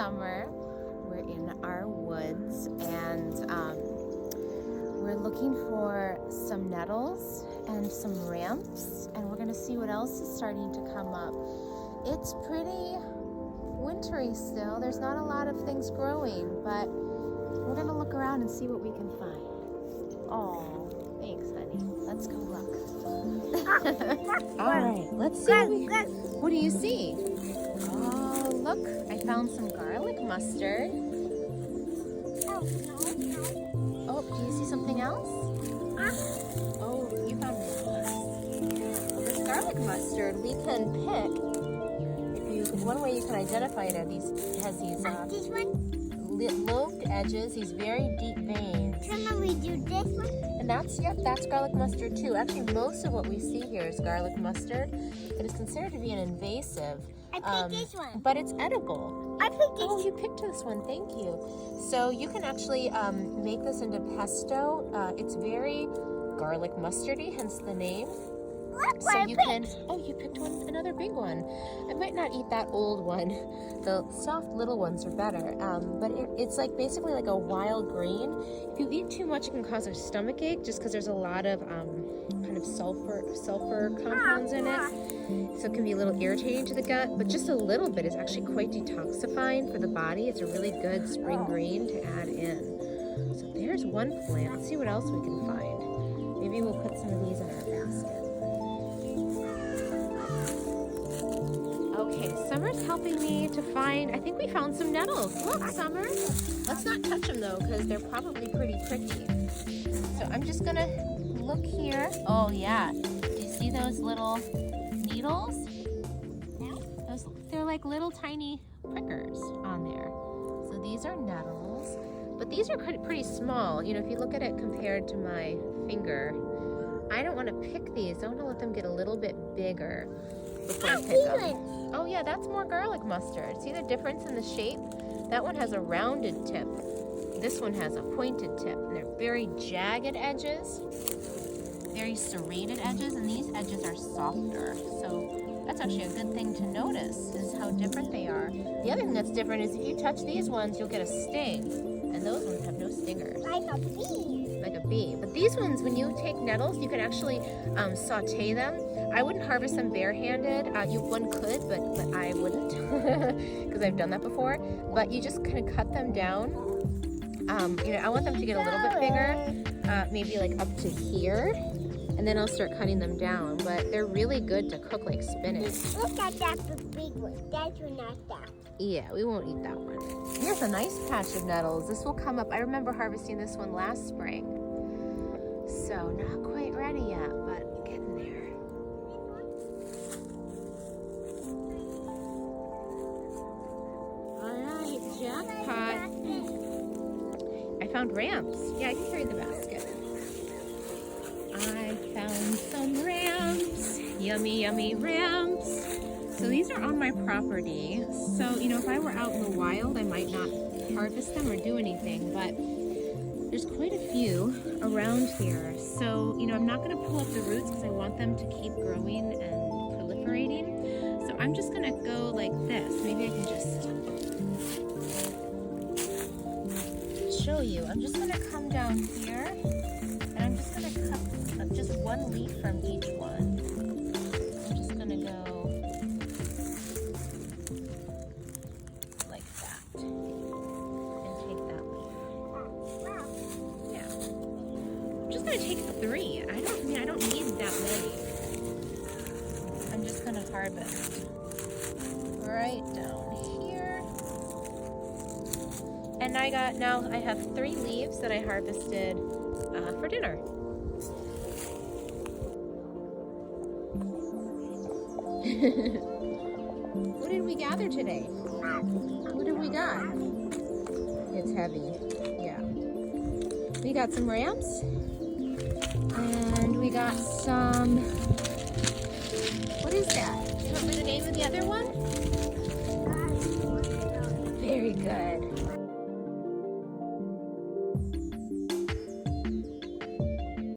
summer. We're in our woods and we're looking for some nettles and some ramps, and we're gonna see what else is starting to come up. It's pretty wintry still. There's not a lot of things growing, but we're gonna look around and see what we can find. Oh, thanks, honey. Let's go look. All right, let's see. What do you see? Oh, look, I found some garlic mustard. Oh, do you see something else? Oh, you found more. This garlic mustard we can pick. One way you can identify it has these lobed edges, these very deep veins. Can we do this one? And that's garlic mustard too. Actually, most of what we see here is garlic mustard. It is considered to be an invasive. I picked this one. But it's edible. I picked this. Oh, you picked this one. Thank you. So you can actually make this into pesto. It's very garlic mustardy, hence the name. Look So what you I can. picked. Oh, you picked another big one. I might not eat that old one. The soft little ones are better. But it's like basically like a wild green. If you eat too much, it can cause a stomach ache, just because there's a lot of kind of sulfur compounds in it. So it can be a little irritating to the gut. But just a little bit is actually quite detoxifying for the body. It's a really good spring green to add in. So there's one plant. Let's see what else we can find. Maybe we'll put some of these in our basket. Okay, Summer's helping me to find, I think we found some nettles. Look, Summer. Let's not touch them though, because they're probably pretty pricky. So I'm just gonna look here. Oh yeah, do you see those little needles? They're like little tiny prickers on there. So these are nettles, but these are pretty small. You know, if you look at it compared to my finger, I don't want to pick these. I want to let them get a little bit bigger before I pick them. Oh yeah, that's more garlic mustard. See the difference in the shape? That one has a rounded tip. This one has a pointed tip. And they're very jagged edges, very serrated edges, and these edges are softer. So that's actually a good thing to notice, is how different they are. The other thing that's different is if you touch these ones, you'll get a sting. And those ones have no stingers. Like a bee. Like a bee. But these ones, when you take nettles, you can actually saute them. I wouldn't harvest them barehanded. One could, but I wouldn't, because I've done that before. But you just kind of cut them down. You know, I want them to get a little bit bigger, maybe like up to here, and then I'll start cutting them down. But they're really good to cook like spinach. Look at that big one. That's not that. Yeah, we won't eat that one. Here's a nice patch of nettles. This will come up. I remember harvesting this one last spring. So not quite ready yet, but getting there. All right, jackpot. I found ramps. Yeah, I can carry the basket. I found some ramps. Yummy, yummy ramps. So these are on my property. So, you know, if I were out in the wild, I might not harvest them or do anything, but there's quite a few around here. So, you know, I'm not gonna pull up the roots because I want them to keep growing and proliferating. So I'm just gonna go like this. Maybe I can just show you. I'm just gonna come down here and I'm just gonna cut just one leaf from each one. I'm just gonna go like that and take that leaf. Yeah. I'm just gonna take 3. I don't need that many. I'm just gonna harvest right down here. And I have 3 leaves that I harvested for dinner. What did we gather today? What have we got? It's heavy. Yeah. We got some ramps. And we got some... What is that? Do you remember the name of the other one?